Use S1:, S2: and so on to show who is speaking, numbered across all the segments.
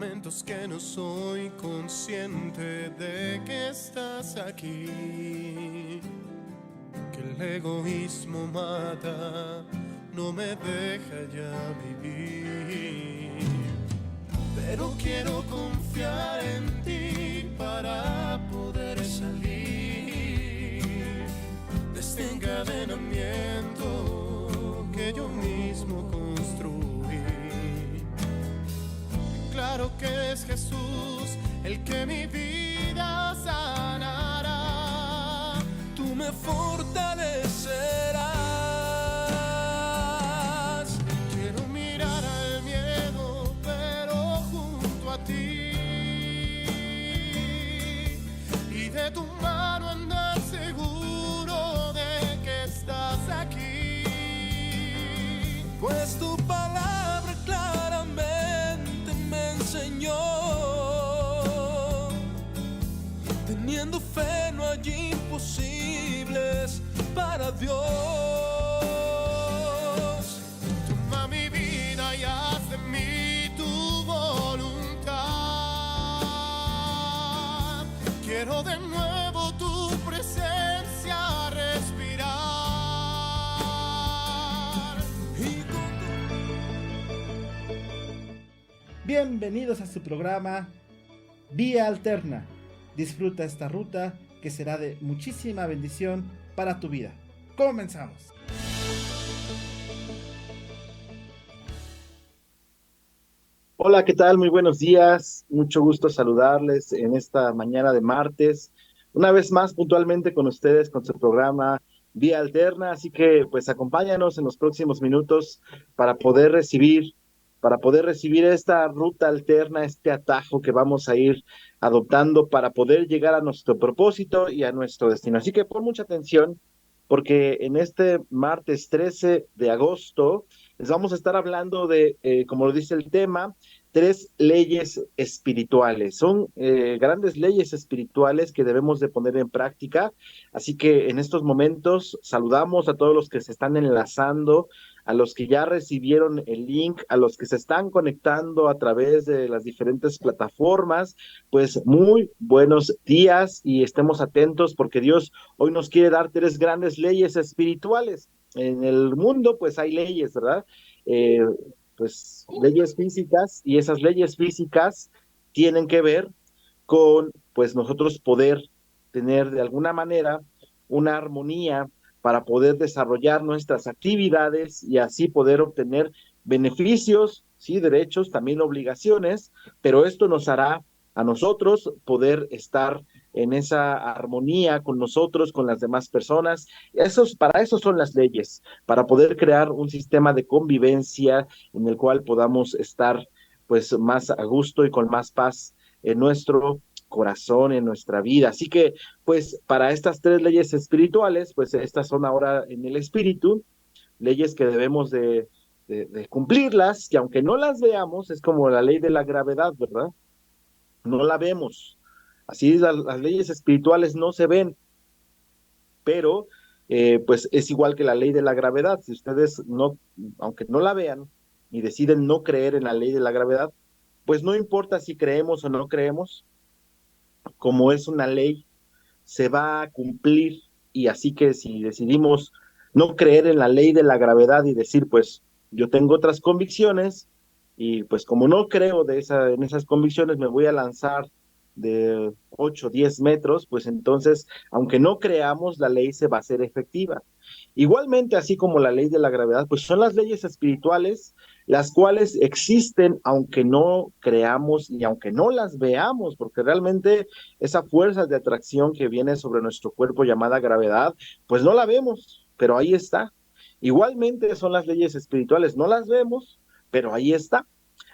S1: momentos que no soy consciente de que estás aquí, que el egoísmo mata, no me deja ya vivir. Pero quiero confiar en ti para poder salir de este encadenamiento que yo mismo construí. Claro que es Jesús el que mi vida sanará. Tú me fortalecerás. Quiero mirar al miedo, pero junto a ti. Y de tu mano andar seguro de que estás aquí. Pues tu palabra claramente me enseñó. Teniendo fe no hay imposibles para Dios. Toma mi vida y haz de mí tu voluntad. Quiero de nuevo tu presencia respirar.
S2: Bienvenidos a su programa Vía Alterna. Disfruta esta ruta que será de muchísima bendición para tu vida. Comenzamos.
S3: Hola, ¿qué tal? Muy buenos días. Mucho gusto saludarles en esta mañana de martes. Una vez más, puntualmente con ustedes, con su programa Vía Alterna. Así que, pues, acompáñanos en los próximos minutos para poder recibir esta ruta alterna, este atajo que vamos a ir adoptando para poder llegar a nuestro propósito y a nuestro destino. Así que pon mucha atención, porque en este martes 13 de agosto les vamos a estar hablando de, como lo dice el tema, 3 leyes espirituales. Son grandes leyes espirituales que debemos de poner en práctica. Así que en estos momentos saludamos a todos los que se están enlazando, a los que ya recibieron el link, a los que se están conectando a través de las diferentes plataformas. Pues muy buenos días y estemos atentos porque Dios hoy nos quiere dar 3 grandes leyes espirituales. En el mundo pues hay leyes, ¿verdad? Pues leyes físicas, y esas leyes físicas tienen que ver con pues nosotros poder tener de alguna manera una armonía para poder desarrollar nuestras actividades y así poder obtener beneficios, sí, derechos, también obligaciones, pero esto nos hará a nosotros poder estar en esa armonía con nosotros, con las demás personas. Para eso son las leyes, para poder crear un sistema de convivencia en el cual podamos estar pues más a gusto y con más paz en nuestro corazón, en nuestra vida. Así que pues para estas 3 leyes espirituales, pues estas son ahora en el espíritu, leyes que debemos de cumplirlas, que aunque no las veamos, es como la ley de la gravedad, ¿verdad? No la vemos. Así las leyes espirituales no se ven, pero pues es igual que la ley de la gravedad. Si ustedes no, aunque no la vean y deciden no creer en la ley de la gravedad, pues no importa si creemos o no creemos, como es una ley, se va a cumplir. Y así que si decidimos no creer en la ley de la gravedad y decir, pues yo tengo otras convicciones y pues como no creo en esas convicciones me voy a lanzar de 8, 10 metros, pues entonces, aunque no creamos, la ley se va a hacer efectiva. Igualmente, así como la ley de la gravedad, pues son las leyes espirituales, las cuales existen aunque no creamos y aunque no las veamos, porque realmente esa fuerza de atracción que viene sobre nuestro cuerpo llamada gravedad, pues no la vemos, pero ahí está. Igualmente son las leyes espirituales, no las vemos, pero ahí está.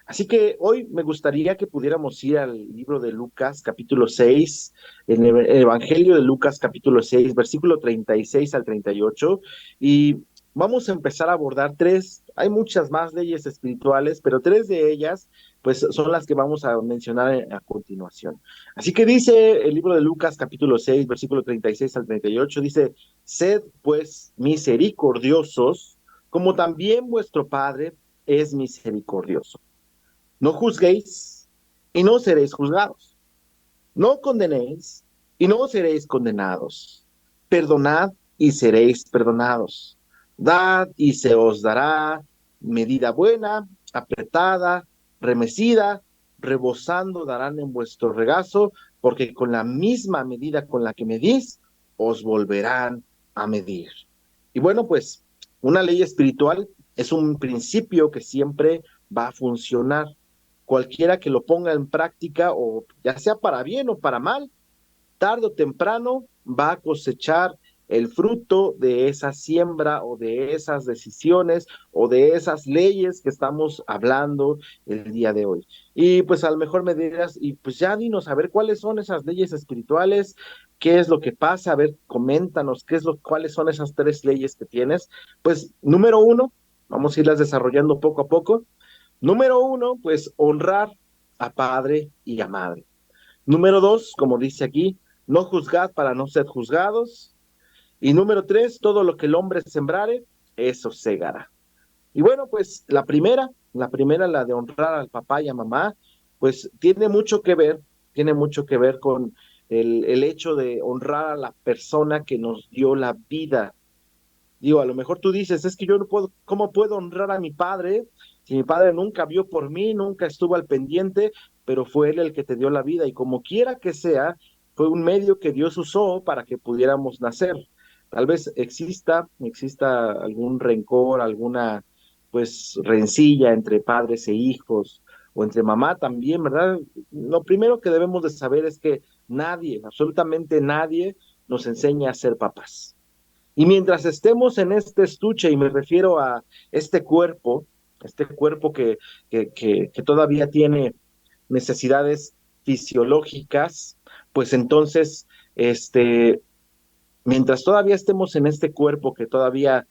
S3: Así que hoy me gustaría que pudiéramos ir al libro de Lucas, capítulo 6, en el Evangelio de Lucas, capítulo 6, versículo 36 al 38, y vamos a empezar a abordar 3, hay muchas más leyes espirituales, pero 3 de ellas, pues son las que vamos a mencionar a continuación. Así que dice el libro de Lucas, capítulo 6, versículo 36 al 38, dice, sed pues misericordiosos, como también vuestro Padre es misericordioso. No juzguéis y no seréis juzgados. No condenéis y no seréis condenados. Perdonad y seréis perdonados. Dad y se os dará medida buena, apretada, remecida, rebosando darán en vuestro regazo, porque con la misma medida con la que medís, os volverán a medir. Y bueno, pues una ley espiritual es un principio que siempre va a funcionar. Cualquiera que lo ponga en práctica, o ya sea para bien o para mal, tarde o temprano va a cosechar el fruto de esa siembra o de esas decisiones o de esas leyes que estamos hablando el día de hoy. Y pues a lo mejor me dirás, y pues ya dinos, a ver cuáles son esas leyes espirituales, qué es lo que pasa, a ver, coméntanos, cuáles son esas 3 leyes que tienes. Pues número 1, vamos a irlas desarrollando poco a poco. Número 1, pues honrar a padre y a madre. Número 2, como dice aquí, no juzgad para no ser juzgados. Y número 3, todo lo que el hombre sembrare, eso segará. Y bueno, pues la de honrar al papá y a mamá, pues tiene mucho que ver con el hecho de honrar a la persona que nos dio la vida. Digo, a lo mejor tú dices, es que yo no puedo, ¿cómo puedo honrar a mi padre si mi padre nunca vio por mí, nunca estuvo al pendiente, pero fue él el que te dio la vida? Y como quiera que sea, fue un medio que Dios usó para que pudiéramos nacer. Tal vez exista algún rencor, alguna pues rencilla entre padres e hijos, o entre mamá también, ¿verdad? Lo primero que debemos de saber es que nadie, absolutamente nadie, nos enseña a ser papás. Y mientras estemos en este estuche, y me refiero a este cuerpo que todavía tiene necesidades fisiológicas, pues entonces, mientras todavía estemos en este cuerpo que todavía,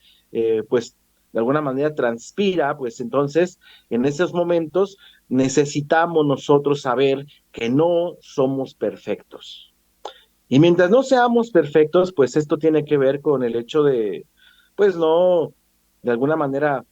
S3: pues, de alguna manera transpira, pues entonces, en esos momentos, necesitamos nosotros saber que no somos perfectos. Y mientras no seamos perfectos, pues esto tiene que ver con el hecho de, pues no, de alguna manera,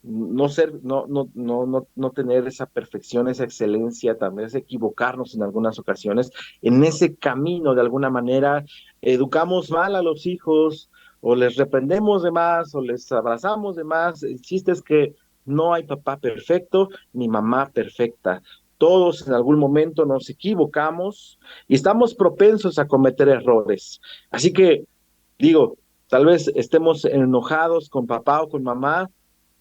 S3: no ser, no tener esa perfección, esa excelencia, también es equivocarnos en algunas ocasiones. En ese camino, de alguna manera, educamos mal a los hijos, o les reprendemos de más, o les abrazamos de más. El chiste es que no hay papá perfecto, ni mamá perfecta. Todos en algún momento nos equivocamos y estamos propensos a cometer errores. Así que, digo, tal vez estemos enojados con papá o con mamá.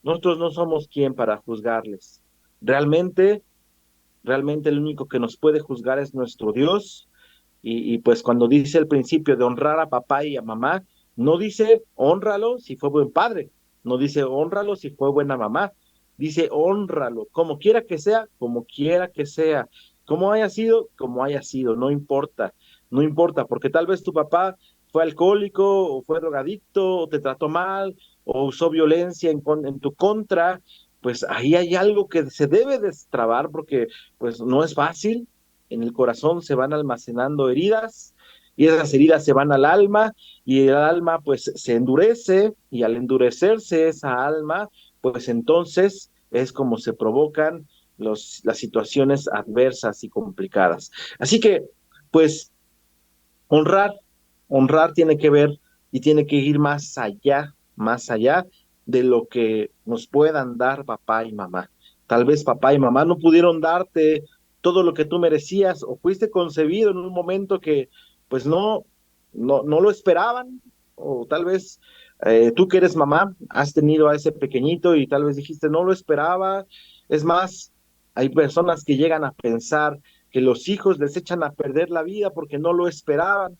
S3: Nosotros no somos quien para juzgarles. Realmente, realmente el único que nos puede juzgar es nuestro Dios. Y pues cuando dice el principio de honrar a papá y a mamá, no dice honralo si fue buen padre, no dice honralo si fue buena mamá, dice honralo, como quiera que sea, como haya sido, no importa, no importa, porque tal vez tu papá fue alcohólico, o fue drogadicto, o te trató mal, o usó violencia en tu contra. Pues ahí hay algo que se debe destrabar, porque pues no es fácil. En el corazón se van almacenando heridas, y esas heridas se van al alma, y el alma pues se endurece, y al endurecerse esa alma, pues entonces es como se provocan las situaciones adversas y complicadas. Así que, pues, honrar, honrar tiene que ver y tiene que ir más allá de lo que nos puedan dar papá y mamá. Tal vez papá y mamá no pudieron darte todo lo que tú merecías, o fuiste concebido en un momento que pues no lo esperaban, o tal vez tú que eres mamá has tenido a ese pequeñito y tal vez dijiste no lo esperaba. Es más, hay personas que llegan a pensar que los hijos les echan a perder la vida porque no lo esperaban,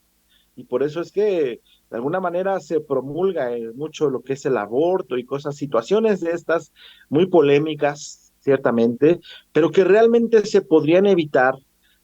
S3: y por eso es que de alguna manera se promulga mucho lo que es el aborto y situaciones de estas muy polémicas, ciertamente, pero que realmente se podrían evitar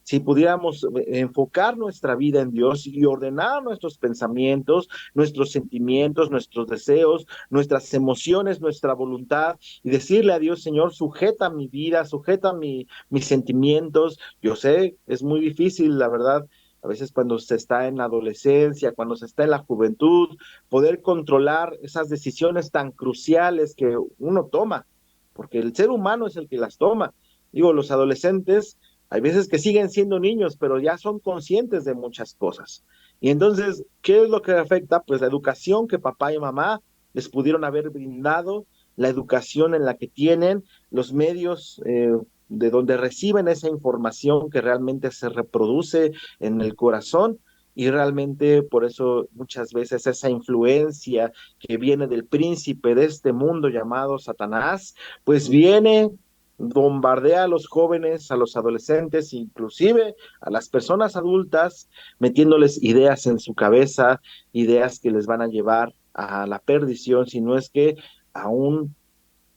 S3: si pudiéramos enfocar nuestra vida en Dios y ordenar nuestros pensamientos, nuestros sentimientos, nuestros deseos, nuestras emociones, nuestra voluntad, y decirle a Dios: Señor, sujeta mi vida, sujeta mis sentimientos. Yo sé, es muy difícil, la verdad, a veces cuando se está en la adolescencia, cuando se está en la juventud, poder controlar esas decisiones tan cruciales que uno toma, porque el ser humano es el que las toma. Digo, los adolescentes Hay veces que siguen siendo niños, pero ya son conscientes de muchas cosas. Y entonces, ¿qué es lo que afecta? Pues la educación que papá y mamá les pudieron haber brindado, la educación en la que tienen, los medios de donde reciben esa información que realmente se reproduce en el corazón. Y realmente por eso muchas veces esa influencia que viene del príncipe de este mundo llamado Satanás, pues viene, bombardea a los jóvenes, a los adolescentes, inclusive a las personas adultas, metiéndoles ideas en su cabeza, ideas que les van a llevar a la perdición, si no es que a, un,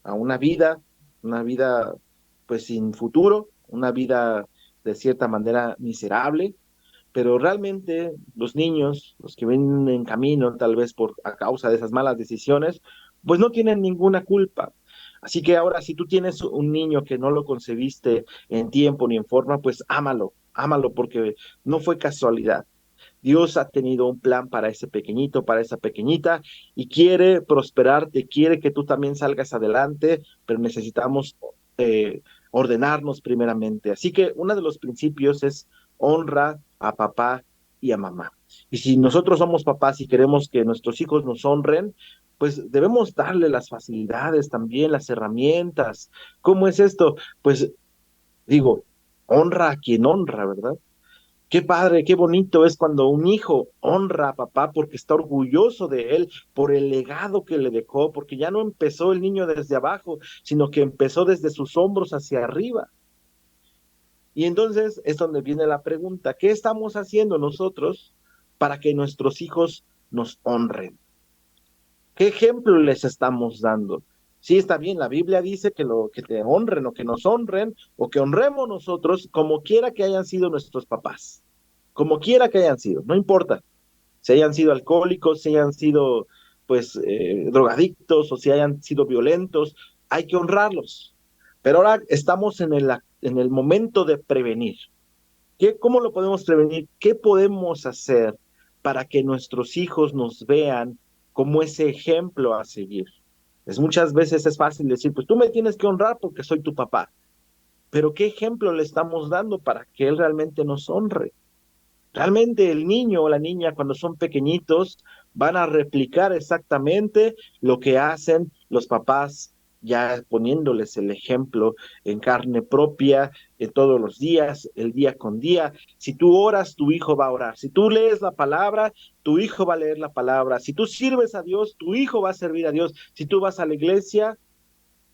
S3: a una vida pues sin futuro, una vida de cierta manera miserable, pero realmente los niños, los que vienen en camino, tal vez por a causa de esas malas decisiones, pues no tienen ninguna culpa. Así que ahora, si tú tienes un niño que no lo concebiste en tiempo ni en forma, pues ámalo, ámalo porque no fue casualidad. Dios ha tenido un plan para ese pequeñito, para esa pequeñita, y quiere prosperarte, quiere que tú también salgas adelante, pero necesitamos ordenarnos primeramente. Así que uno de los principios es honra a papá y a mamá. Y si nosotros somos papás y queremos que nuestros hijos nos honren, pues debemos darle las facilidades también, las herramientas. ¿Cómo es esto? Pues digo, honra a quien honra, ¿verdad? Qué padre, qué bonito es cuando un hijo honra a papá porque está orgulloso de él, por el legado que le dejó, porque ya no empezó el niño desde abajo, sino que empezó desde sus hombros hacia arriba. Y entonces es donde viene la pregunta, ¿qué estamos haciendo nosotros para que nuestros hijos nos honren? ¿Qué ejemplo les estamos dando? Sí, está bien, la Biblia dice que te honren o que nos honren o que honremos nosotros como quiera que hayan sido nuestros papás, como quiera que hayan sido, no importa si hayan sido alcohólicos, si hayan sido pues drogadictos o si hayan sido violentos, hay que honrarlos. Pero ahora estamos en el momento de prevenir. ¿Cómo lo podemos prevenir? ¿Qué podemos hacer para que nuestros hijos nos vean como ese ejemplo a seguir? Muchas veces es fácil decir, pues tú me tienes que honrar porque soy tu papá, pero ¿qué ejemplo le estamos dando para que él realmente nos honre? Realmente el niño o la niña cuando son pequeñitos van a replicar exactamente lo que hacen los papás, ya poniéndoles el ejemplo en carne propia, todos los días, el día con día. Si tú oras, tu hijo va a orar. Si tú lees la palabra, tu hijo va a leer la palabra. Si tú sirves a Dios, tu hijo va a servir a Dios. Si tú vas a la iglesia,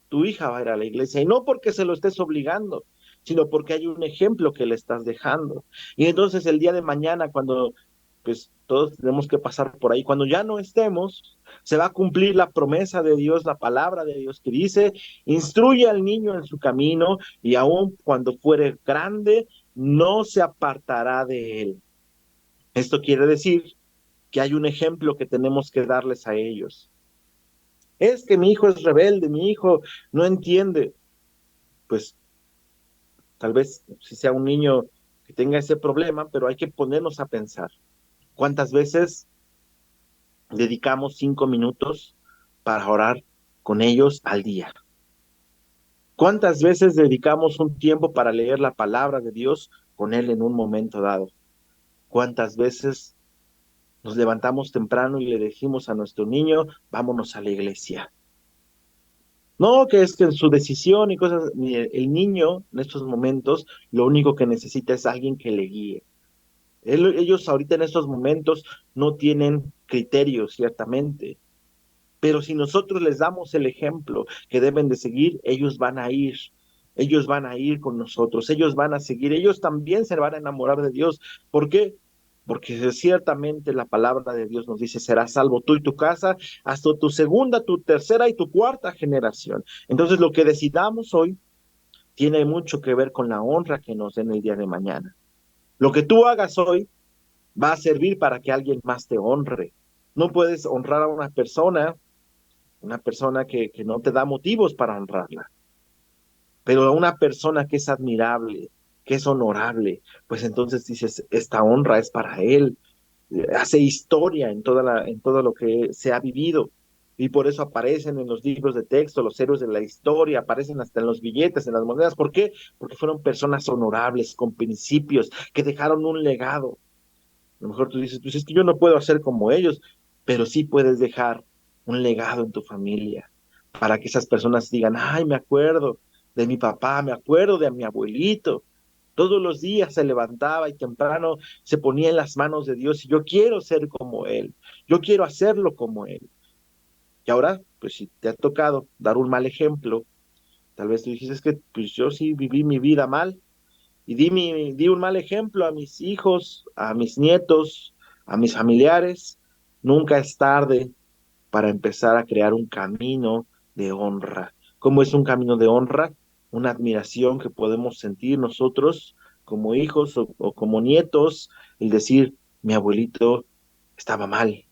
S3: tu hija va a ir a la iglesia, y no porque se lo estés obligando, sino porque hay un ejemplo que le estás dejando. Y entonces el día de mañana, cuando pues todos tenemos que pasar por ahí, cuando ya no estemos, se va a cumplir la promesa de Dios, la palabra de Dios que dice, instruye al niño en su camino, y aun cuando fuere grande, no se apartará de él. Esto quiere decir que hay un ejemplo que tenemos que darles a ellos. Es que mi hijo es rebelde, mi hijo no entiende. Pues tal vez si sea un niño que tenga ese problema, pero hay que ponernos a pensar. ¿Cuántas veces dedicamos 5 minutos para orar con ellos al día? ¿Cuántas veces dedicamos un tiempo para leer la palabra de Dios con él en un momento dado? ¿Cuántas veces nos levantamos temprano y le decimos a nuestro niño, vámonos a la iglesia? No, que es que en su decisión y cosas, el niño en estos momentos lo único que necesita es alguien que le guíe. Ellos ahorita en estos momentos no tienen criterios, ciertamente, pero si nosotros les damos el ejemplo que deben de seguir, ellos van a ir con nosotros, ellos van a seguir, ellos también se van a enamorar de Dios. ¿Por qué? Porque ciertamente la palabra de Dios nos dice, serás salvo tú y tu casa hasta tu segunda, tu tercera y tu cuarta generación. Entonces lo que decidamos hoy tiene mucho que ver con la honra que nos den el día de mañana. Lo que tú hagas hoy va a servir para que alguien más te honre. No puedes honrar a una persona que no te da motivos para honrarla, pero a una persona que es admirable, que es honorable, pues entonces dices, esta honra es para él, hace historia en todo lo que se ha vivido. y por eso aparecen en los libros de texto, los héroes de la historia, aparecen hasta en los billetes, en las monedas. ¿Por qué? Porque fueron personas honorables, con principios, que dejaron un legado. A lo mejor tú dices, pues es que yo no puedo hacer como ellos, pero sí puedes dejar un legado en tu familia para que esas personas digan, ay, me acuerdo de mi papá, me acuerdo de mi abuelito. Todos los días se levantaba y temprano se ponía en las manos de Dios y yo quiero ser como Él, yo quiero hacerlo como Él. Y ahora, pues si te ha tocado dar un mal ejemplo, tal vez tú dijiste, es que pues yo sí viví mi vida mal, y di un mal ejemplo a mis hijos, a mis nietos, a mis familiares. Nunca es tarde para empezar a crear un camino de honra. ¿Cómo es un camino de honra? Una admiración que podemos sentir nosotros como hijos o como nietos, el decir, mi abuelito estaba mal,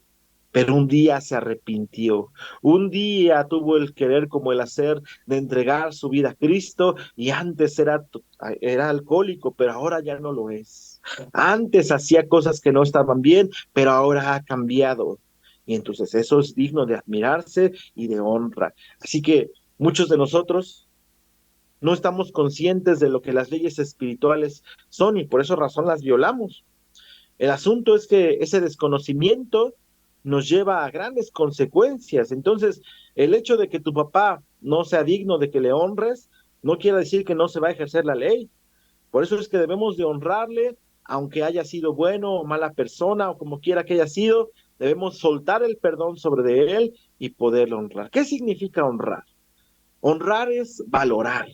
S3: pero un día se arrepintió, un día tuvo el querer como el hacer de entregar su vida a Cristo y antes era alcohólico, pero ahora ya no lo es. Antes hacía cosas que no estaban bien, pero ahora ha cambiado. Y entonces eso es digno de admirarse y de honra. Así que muchos de nosotros no estamos conscientes de lo que las leyes espirituales son y por esa razón las violamos. El asunto es que ese desconocimiento nos lleva a grandes consecuencias. Entonces, el hecho de que tu papá no sea digno de que le honres, no quiere decir que no se va a ejercer la ley. Por eso es que debemos de honrarle, aunque haya sido bueno o mala persona o como quiera que haya sido, debemos soltar el perdón sobre de él y poderlo honrar. ¿Qué significa honrar? Honrar es valorar,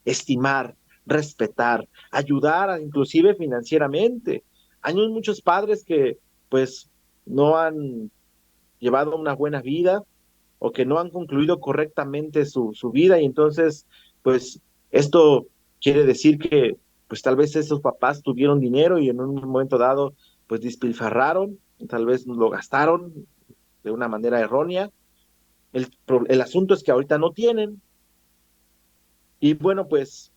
S3: estimar, respetar, ayudar, inclusive financieramente. Hay muchos padres que pues no han llevado una buena vida o que no han concluido correctamente su vida y entonces pues esto quiere decir que pues tal vez esos papás tuvieron dinero y en un momento dado pues despilfarraron, tal vez lo gastaron de una manera errónea. El asunto es que ahorita no tienen y bueno pues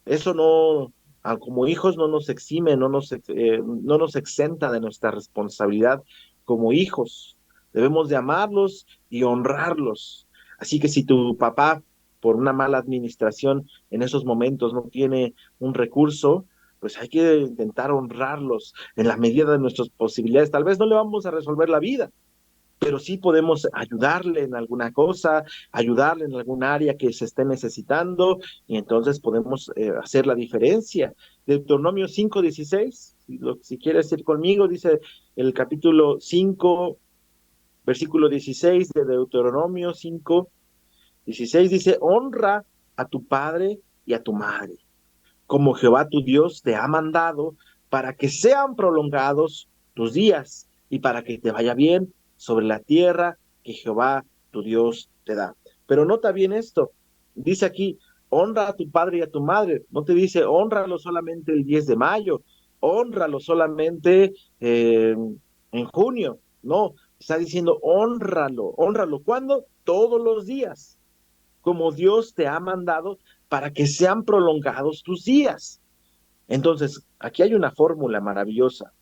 S3: eso no, como hijos no nos exime, no nos exenta de nuestra responsabilidad como hijos. Debemos de amarlos y honrarlos. Así que si tu papá, por una mala administración en esos momentos, no tiene un recurso, pues hay que intentar honrarlos en la medida de nuestras posibilidades. Tal vez no le vamos a resolver la vida, pero sí podemos ayudarle en alguna cosa, ayudarle en algún área que se esté necesitando, y entonces podemos hacer la diferencia. Deuteronomio 5:16, si quieres ir conmigo, dice el capítulo 5, versículo 16 de Deuteronomio 5:16, dice, honra a tu padre y a tu madre, como Jehová tu Dios te ha mandado, para que sean prolongados tus días y para que te vaya bien sobre la tierra que Jehová tu Dios te da. Pero nota bien esto, dice aquí, honra a tu padre y a tu madre, no te dice honralo solamente el 10 de mayo, honralo solamente en junio, no, está diciendo honralo, ¿cuándo? Todos los días, como Dios te ha mandado para que sean prolongados tus días. Entonces, aquí hay una fórmula maravillosa,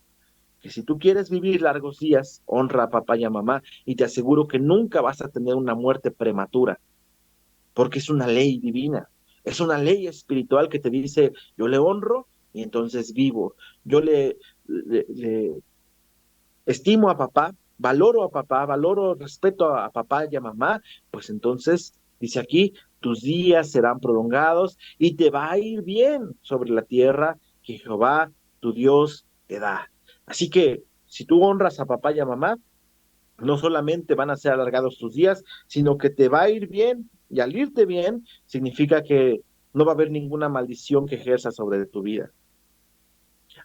S3: que si tú quieres vivir largos días, honra a papá y a mamá y te aseguro que nunca vas a tener una muerte prematura, porque es una ley divina, es una ley espiritual que te dice, yo le honro y entonces vivo, yo le estimo a papá, valoro, respeto a papá y a mamá, pues entonces, dice aquí, tus días serán prolongados y te va a ir bien sobre la tierra que Jehová, tu Dios, te da. Así que, si tú honras a papá y a mamá, no solamente van a ser alargados tus días, sino que te va a ir bien, y al irte bien, significa que no va a haber ninguna maldición que ejerza sobre tu vida.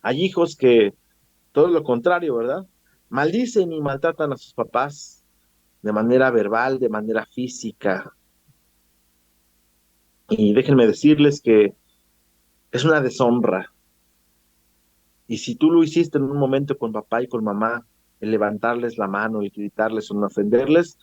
S3: Hay hijos que todo lo contrario, ¿verdad? Maldicen y maltratan a sus papás de manera verbal, de manera física. Y déjenme decirles que es una deshonra. Y si tú lo hiciste en un momento con papá y con mamá, el levantarles la mano y gritarles o no ofenderles,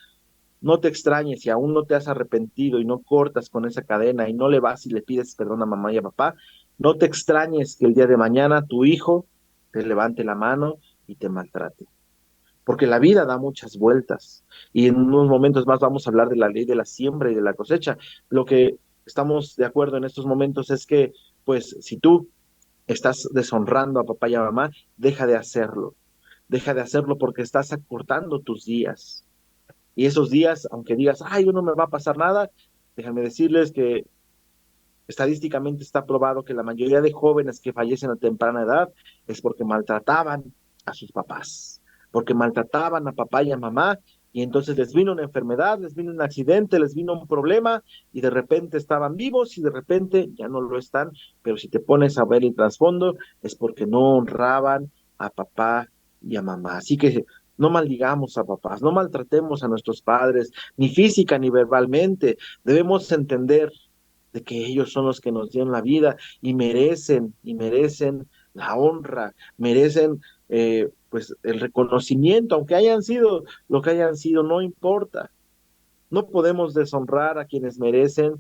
S3: no te extrañes si aún no te has arrepentido y no cortas con esa cadena y no le vas y le pides perdón a mamá y a papá, no te extrañes que el día de mañana tu hijo te levante la mano y te maltrate. porque la vida da muchas vueltas y en unos momentos más vamos a hablar de la ley de la siembra y de la cosecha. Lo que estamos de acuerdo en estos momentos es que, pues, si tú estás deshonrando a papá y a mamá, deja de hacerlo porque estás acortando tus días. Y esos días, aunque digas, ay, no me va a pasar nada, déjame decirles que estadísticamente está probado que la mayoría de jóvenes que fallecen a temprana edad es porque maltrataban a sus papás, porque maltrataban a papá y a mamá, y entonces les vino una enfermedad, les vino un accidente, les vino un problema, y de repente estaban vivos y de repente ya no lo están, pero si te pones a ver el trasfondo, es porque no honraban a papá y a mamá. Así que no maldigamos a papás, no maltratemos a nuestros padres, ni física ni verbalmente. Debemos entender de que ellos son los que nos dieron la vida y merecen la honra, merecen pues el reconocimiento, aunque hayan sido lo que hayan sido, no importa. No podemos deshonrar a quienes merecen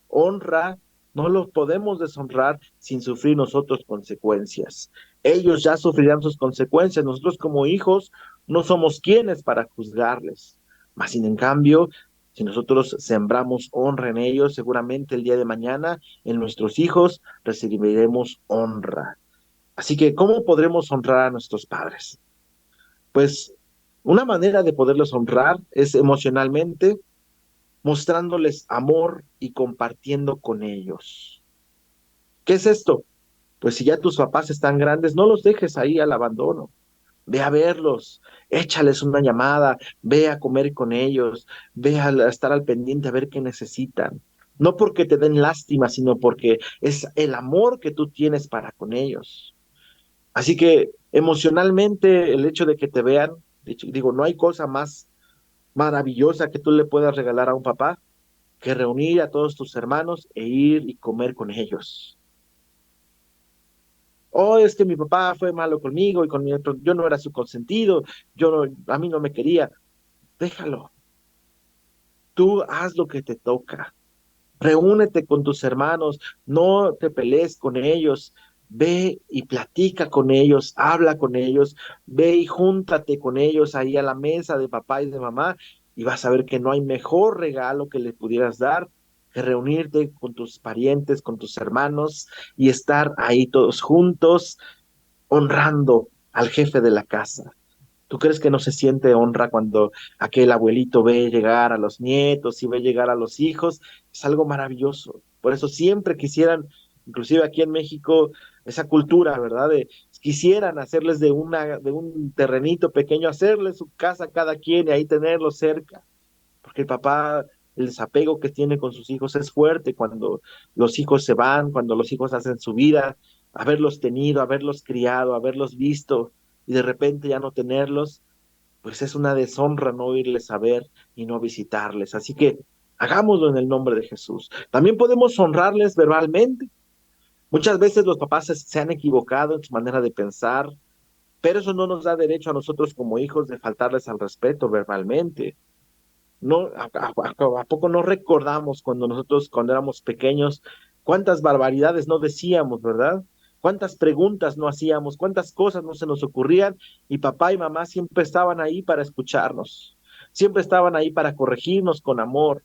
S3: honra, no los podemos deshonrar sin sufrir nosotros consecuencias. Ellos ya sufrirán sus consecuencias, nosotros como hijos no somos quienes para juzgarles. Mas sin en cambio, si nosotros sembramos honra en ellos, seguramente el día de mañana en nuestros hijos recibiremos honra. Así que, ¿cómo podremos honrar a nuestros padres? Pues una manera de poderlos honrar es emocionalmente, mostrándoles amor y compartiendo con ellos. ¿Qué es esto? Pues si ya tus papás están grandes, no los dejes ahí al abandono. Ve a verlos, échales una llamada, ve a comer con ellos, ve a estar al pendiente a ver qué necesitan. No porque te den lástima, sino porque es el amor que tú tienes para con ellos. Así que emocionalmente el hecho de que te vean, digo, no hay cosa más maravillosa que tú le puedas regalar a un papá que reunir a todos tus hermanos e ir y comer con ellos. Oh, es que mi papá fue malo conmigo y con mi otro, yo no era su consentido, a mí no me quería. Déjalo, tú haz lo que te toca. Reúnete con tus hermanos, no te pelees con ellos, ve y platica con ellos, habla con ellos, ve y júntate con ellos ahí a la mesa de papá y de mamá y vas a ver que no hay mejor regalo que le pudieras dar que reunirte con tus parientes, con tus hermanos y estar ahí todos juntos honrando al jefe de la casa. ¿Tú crees que no se siente honra cuando aquel abuelito ve llegar a los nietos y ve llegar a los hijos? Es algo maravilloso. Por eso siempre quisieran, inclusive aquí en México, esa cultura, ¿verdad? Quisieran hacerles de un terrenito pequeño, hacerles su casa a cada quien y ahí tenerlos cerca. Porque el papá, el desapego que tiene con sus hijos es fuerte cuando los hijos se van, cuando los hijos hacen su vida, haberlos tenido, haberlos criado, haberlos visto y de repente ya no tenerlos, pues es una deshonra no irles a ver y no visitarles. Así que hagámoslo en el nombre de Jesús. También podemos honrarles verbalmente. Muchas veces los papás se han equivocado en su manera de pensar, pero eso no nos da derecho a nosotros como hijos de faltarles al respeto verbalmente. No, ¿a poco no recordamos cuando nosotros, cuando éramos pequeños, cuántas barbaridades no decíamos, ¿verdad? Cuántas preguntas no hacíamos, cuántas cosas no se nos ocurrían y papá y mamá siempre estaban ahí para escucharnos, siempre estaban ahí para corregirnos con amor.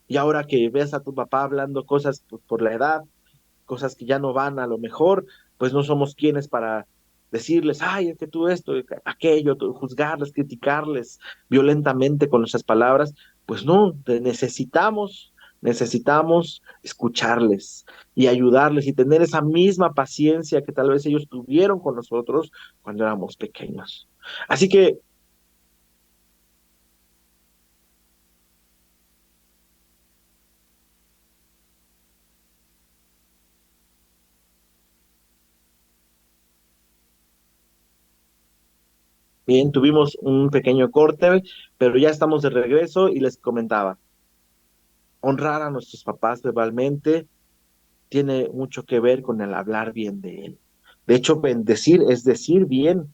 S3: Y ahora que ves a tu papá hablando cosas por la edad, cosas que ya no van a lo mejor, pues no somos quienes para decirles, ay, es que tú esto, aquello, juzgarles, criticarles violentamente con nuestras palabras, pues no, necesitamos escucharles y ayudarles y tener esa misma paciencia que tal vez ellos tuvieron con nosotros cuando éramos pequeños. Así que bien, tuvimos un pequeño corte, pero ya estamos de regreso y les comentaba, honrar a nuestros papás verbalmente tiene mucho que ver con el hablar bien de él. De hecho, bendecir es decir bien,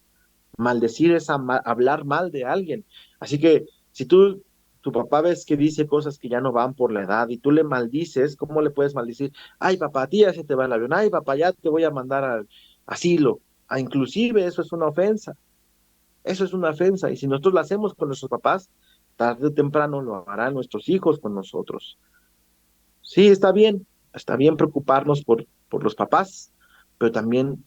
S3: maldecir es hablar mal de alguien. Así que si tu papá ves que dice cosas que ya no van por la edad y tú le maldices, ¿cómo le puedes maldecir? Ay, papá, a ti ya se te va el avión. Ay, papá, ya te voy a mandar al asilo. Inclusive eso es una ofensa. Eso es una ofensa, y si nosotros lo hacemos con nuestros papás, tarde o temprano lo harán nuestros hijos con nosotros. Sí, está bien preocuparnos por los papás, pero también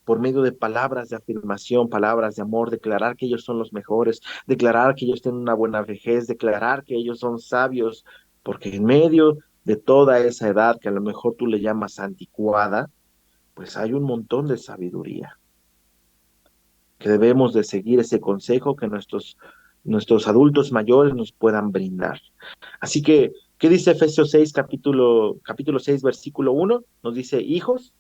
S3: por medio de palabras de afirmación, palabras de amor, declarar que ellos son los mejores, declarar que ellos tienen una buena vejez, declarar que ellos son sabios, porque en medio de toda esa edad que a lo mejor tú le llamas anticuada, pues hay un montón de sabiduría, que debemos de seguir ese consejo que nuestros adultos mayores nos puedan brindar. Así que, ¿qué dice Efesios 6, capítulo 6, versículo 1? Nos dice, hijos,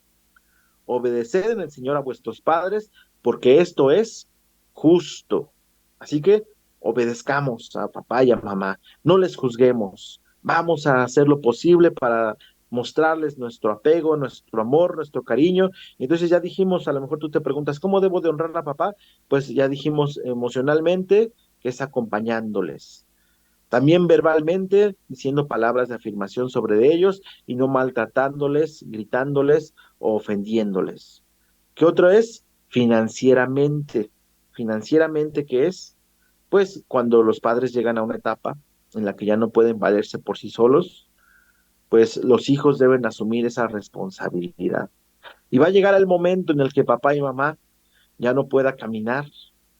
S3: obedeced en el Señor a vuestros padres, porque esto es justo. Así que obedezcamos a papá y a mamá, no les juzguemos, vamos a hacer lo posible para mostrarles nuestro apego, nuestro amor, nuestro cariño. Entonces ya dijimos, a lo mejor tú te preguntas, ¿cómo debo de honrar a papá? Pues ya dijimos emocionalmente que es acompañándoles. También verbalmente, diciendo palabras de afirmación sobre ellos y no maltratándoles, gritándoles o ofendiéndoles. ¿Qué otro es? Financieramente. Financieramente, ¿qué es? Pues cuando los padres llegan a una etapa en la que ya no pueden valerse por sí solos, pues los hijos deben asumir esa responsabilidad. Y va a llegar el momento en el que papá y mamá ya no pueda caminar,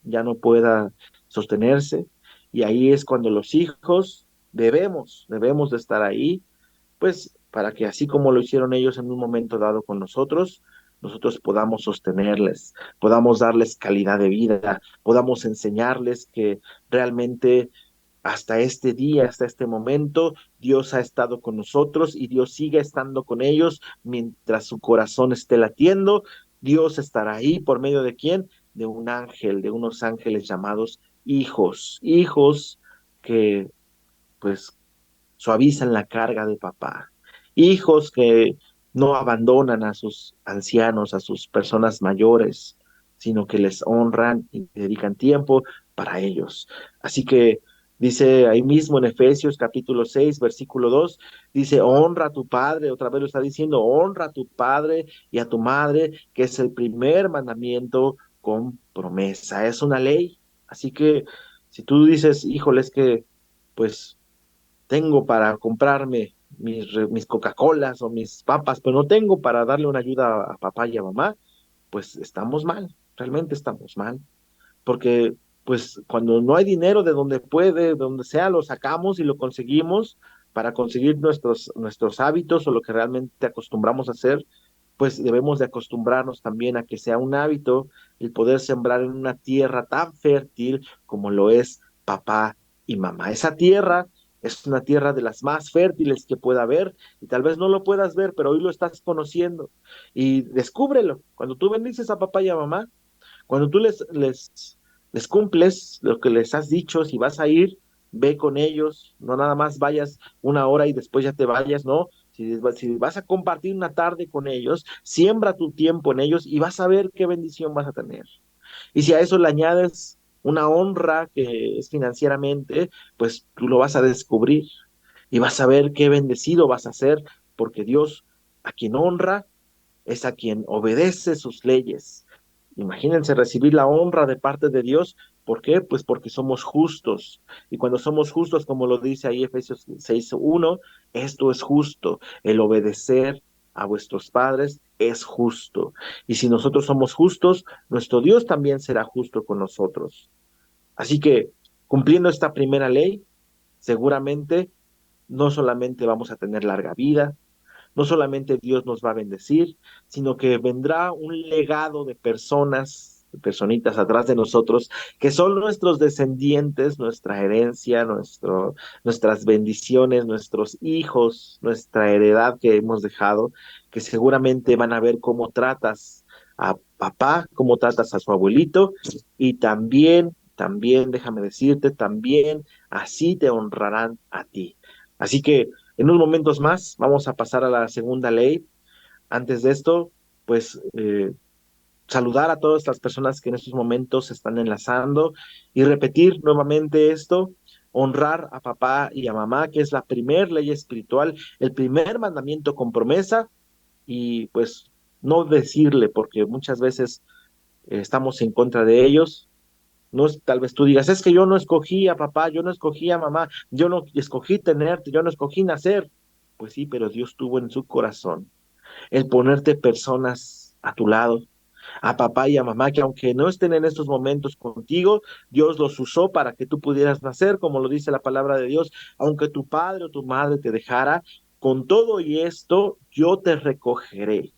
S3: ya no pueda sostenerse, y ahí es cuando los hijos debemos de estar ahí, pues para que así como lo hicieron ellos en un momento dado con nosotros podamos sostenerles, podamos darles calidad de vida, podamos enseñarles que realmente hasta este día, hasta este momento, Dios ha estado con nosotros y Dios sigue estando con ellos mientras su corazón esté latiendo. Dios estará ahí por medio de quién? De un ángel, de unos ángeles llamados hijos, hijos que pues suavizan la carga de papá, hijos que no abandonan a sus ancianos, a sus personas mayores, sino que les honran y dedican tiempo para ellos. Así que dice ahí mismo en Efesios capítulo 6, versículo 2, dice, honra a tu padre, otra vez lo está diciendo, honra a tu padre y a tu madre, que es el primer mandamiento con promesa, es una ley. Así que si tú dices, híjole, es que pues tengo para comprarme mis Coca-Colas o mis papas, pero no tengo para darle una ayuda a papá y a mamá, pues estamos mal, realmente estamos mal, porque pues cuando no hay dinero de donde puede, de donde sea, lo sacamos y lo conseguimos para conseguir nuestros hábitos o lo que realmente acostumbramos a hacer, pues debemos de acostumbrarnos también a que sea un hábito el poder sembrar en una tierra tan fértil como lo es papá y mamá. Esa tierra es una tierra de las más fértiles que pueda haber y tal vez no lo puedas ver, pero hoy lo estás conociendo y descúbrelo. Cuando tú bendices a papá y a mamá, cuando tú les cumples lo que les has dicho, si vas a ir, ve con ellos, no nada más vayas una hora y después ya te vayas, no. Si vas a compartir una tarde con ellos, siembra tu tiempo en ellos y vas a ver qué bendición vas a tener. Y si a eso le añades una honra que es financieramente, pues tú lo vas a descubrir y vas a ver qué bendecido vas a ser, porque Dios a quien honra es a quien obedece sus leyes. Imagínense recibir la honra de parte de Dios. ¿Por qué? Pues porque somos justos. Y cuando somos justos, como lo dice ahí Efesios 6:1, esto es justo. El obedecer a vuestros padres es justo. Y si nosotros somos justos, nuestro Dios también será justo con nosotros. Así que, cumpliendo esta primera ley, seguramente no solamente vamos a tener larga vida, no solamente Dios nos va a bendecir, sino que vendrá un legado de personas, de personitas atrás de nosotros, que son nuestros descendientes, nuestra herencia, nuestras bendiciones, nuestros hijos, nuestra heredad que hemos dejado, que seguramente van a ver cómo tratas a papá, cómo tratas a su abuelito, y también, déjame decirte, también así te honrarán a ti. Así que en unos momentos más vamos a pasar a la segunda ley. Antes de esto, pues saludar a todas las personas que en estos momentos se están enlazando y repetir nuevamente esto, honrar a papá y a mamá, que es la primer ley espiritual, el primer mandamiento con promesa, y pues no decirle, porque muchas veces estamos en contra de ellos, No es, tal vez tú digas, es que yo no escogí a papá, yo no escogí a mamá, yo no escogí tenerte, yo no escogí nacer. Pues sí, pero Dios tuvo en su corazón el ponerte personas a tu lado, a papá y a mamá, que aunque no estén en estos momentos contigo, Dios los usó para que tú pudieras nacer, como lo dice la palabra de Dios, aunque tu padre o tu madre te dejara, con todo y esto, yo te recogeré.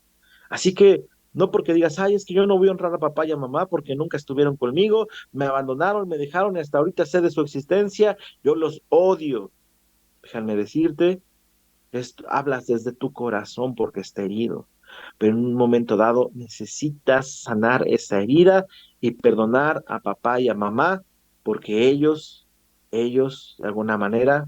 S3: Así que no porque digas, ay, es que yo no voy a honrar a papá y a mamá porque nunca estuvieron conmigo, me abandonaron, me dejaron y hasta ahorita sé de su existencia, yo los odio. Déjame decirte, hablas desde tu corazón porque está herido, pero en un momento dado necesitas sanar esa herida y perdonar a papá y a mamá porque ellos de alguna manera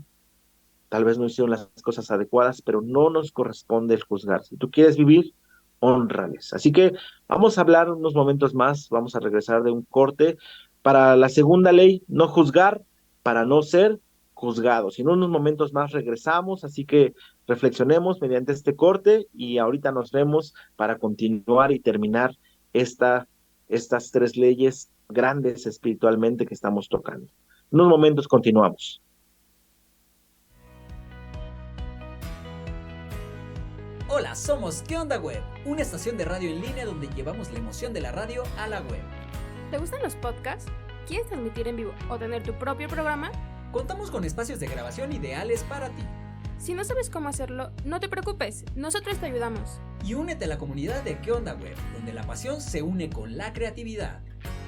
S3: tal vez no hicieron las cosas adecuadas, pero no nos corresponde el juzgar. Si tú quieres vivir, hónrales. Así que vamos a hablar unos momentos más, vamos a regresar de un corte para la segunda ley, no juzgar para no ser juzgados. En unos momentos más regresamos, así que reflexionemos mediante este corte y ahorita nos vemos para continuar y terminar estas tres leyes grandes espiritualmente que estamos tocando. En unos momentos continuamos.
S4: Hola, somos ¿Qué onda web? Una estación de radio en línea donde llevamos la emoción de la radio a la web.
S5: ¿Te gustan los podcasts? ¿Quieres transmitir en vivo o tener tu propio programa?
S4: Contamos con espacios de grabación ideales para ti.
S5: Si no sabes cómo hacerlo, no te preocupes, nosotros te ayudamos.
S4: Y únete a la comunidad de ¿Qué onda web? Donde la pasión se une con la creatividad.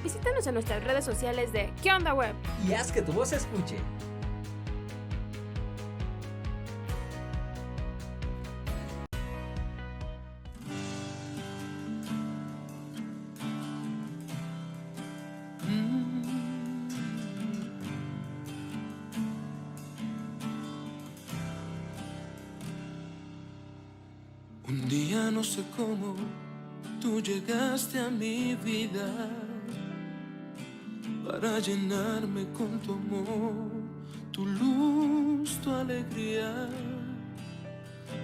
S5: Visítanos en nuestras redes sociales de ¿Qué onda web?
S4: Y haz que tu voz se escuche.
S1: Un día no sé cómo tú llegaste a mi vida para llenarme con tu amor, tu luz, tu alegría.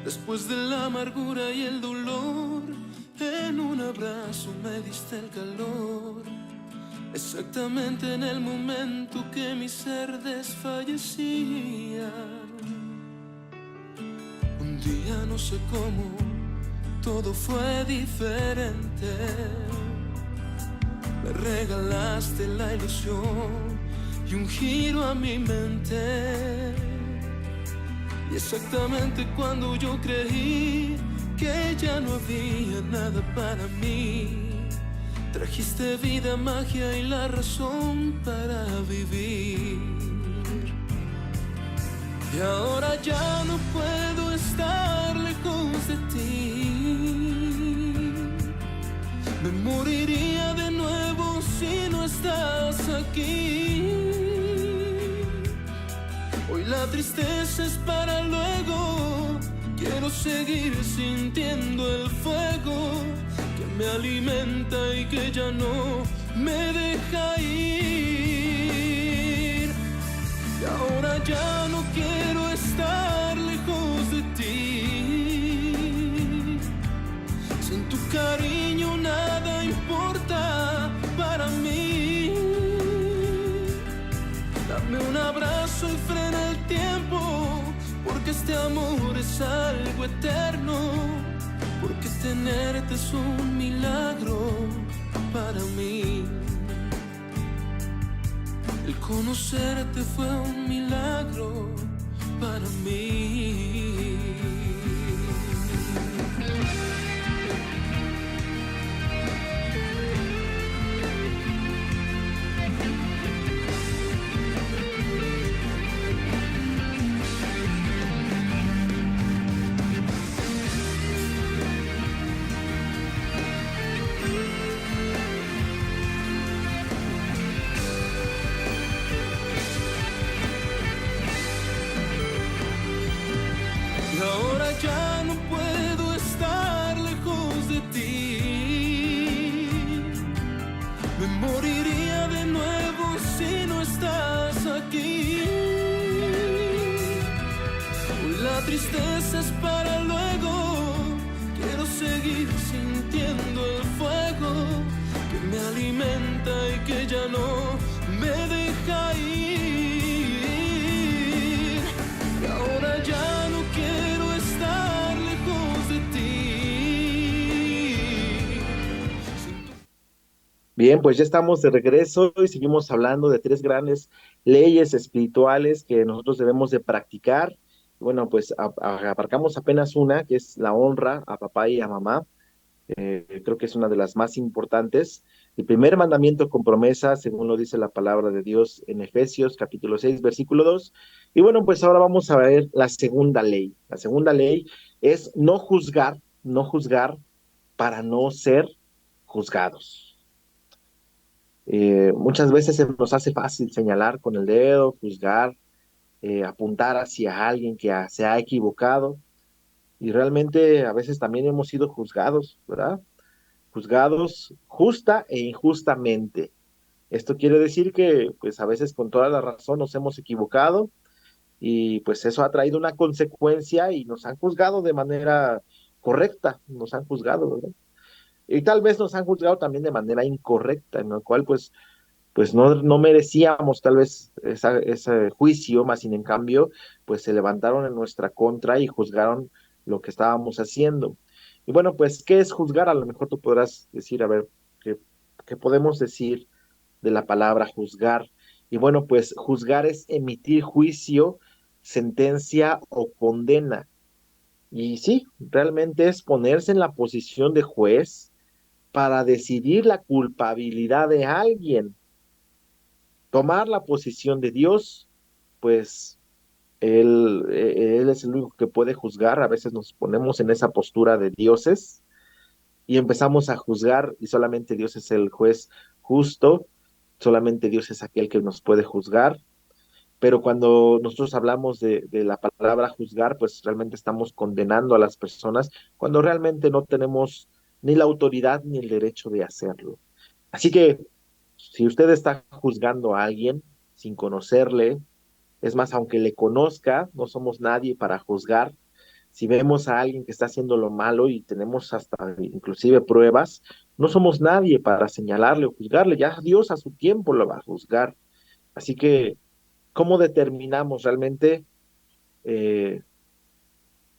S1: Después de la amargura y el dolor, en un abrazo me diste el calor, exactamente en el momento que mi ser desfallecía. Un día no sé cómo todo fue diferente. Me regalaste la ilusión y un giro a mi mente. Y exactamente cuando yo creí que ya no había nada para mí, trajiste vida, magia y la razón para vivir. Y ahora ya no puedo estar lejos de ti. Me moriría de nuevo si no estás aquí. Hoy la tristeza es para luego. Quiero seguir sintiendo el fuego que me alimenta y que ya no me deja ir. Y ahora ya no quiero estar lejos de ti. Sin tu cariño nada importa para mí. Dame un abrazo y frena el tiempo, porque este amor es algo eterno, porque tenerte es un milagro para mí. El conocerte fue un milagro para mí. Ya no puedo estar lejos de ti. Me moriría de nuevo si no estás aquí. La tristeza es para luego. Quiero seguir sintiendo el fuego que me alimenta y que ya no
S3: Bien, pues ya estamos de regreso y seguimos hablando de tres grandes leyes espirituales que nosotros debemos de practicar. Bueno, pues aparcamos apenas una, que es la honra a papá y a mamá. Creo que es una de las más importantes. El primer mandamiento con promesa, según lo dice la palabra de Dios en Efesios capítulo 6 versículo 2. Y bueno, pues ahora vamos a ver la segunda ley. La segunda ley es no juzgar, no juzgar para no ser juzgados. Muchas veces se nos hace fácil señalar con el dedo, juzgar, apuntar hacia alguien que se ha equivocado y realmente a veces también hemos sido juzgados, ¿verdad? Juzgados justa e injustamente. Esto quiere decir que pues a veces con toda la razón nos hemos equivocado y pues eso ha traído una consecuencia y nos han juzgado de manera correcta, nos han juzgado, ¿verdad? Y tal vez nos han juzgado también de manera incorrecta, en lo cual pues no merecíamos tal vez ese juicio, más sin en cambio, pues se levantaron en nuestra contra y juzgaron lo que estábamos haciendo. Y bueno, pues, ¿qué es juzgar? A lo mejor tú podrás decir, a ver, ¿qué podemos decir de la palabra juzgar? Y bueno, pues juzgar es emitir juicio, sentencia o condena. Y sí, realmente es ponerse en la posición de juez para decidir la culpabilidad de alguien. Tomar la posición de Dios, pues él es el único que puede juzgar. A veces nos ponemos en esa postura de dioses y empezamos a juzgar y solamente Dios es el juez justo, solamente Dios es aquel que nos puede juzgar. Pero cuando nosotros hablamos de la palabra juzgar, pues realmente estamos condenando a las personas cuando realmente no tenemos ni la autoridad ni el derecho de hacerlo. Así que si usted está juzgando a alguien sin conocerle, es más, aunque le conozca, no somos nadie para juzgar. Si vemos a alguien que está haciendo lo malo y tenemos hasta inclusive pruebas, no somos nadie para señalarle o juzgarle. Ya Dios a su tiempo lo va a juzgar. Así que, ¿cómo determinamos realmente eh,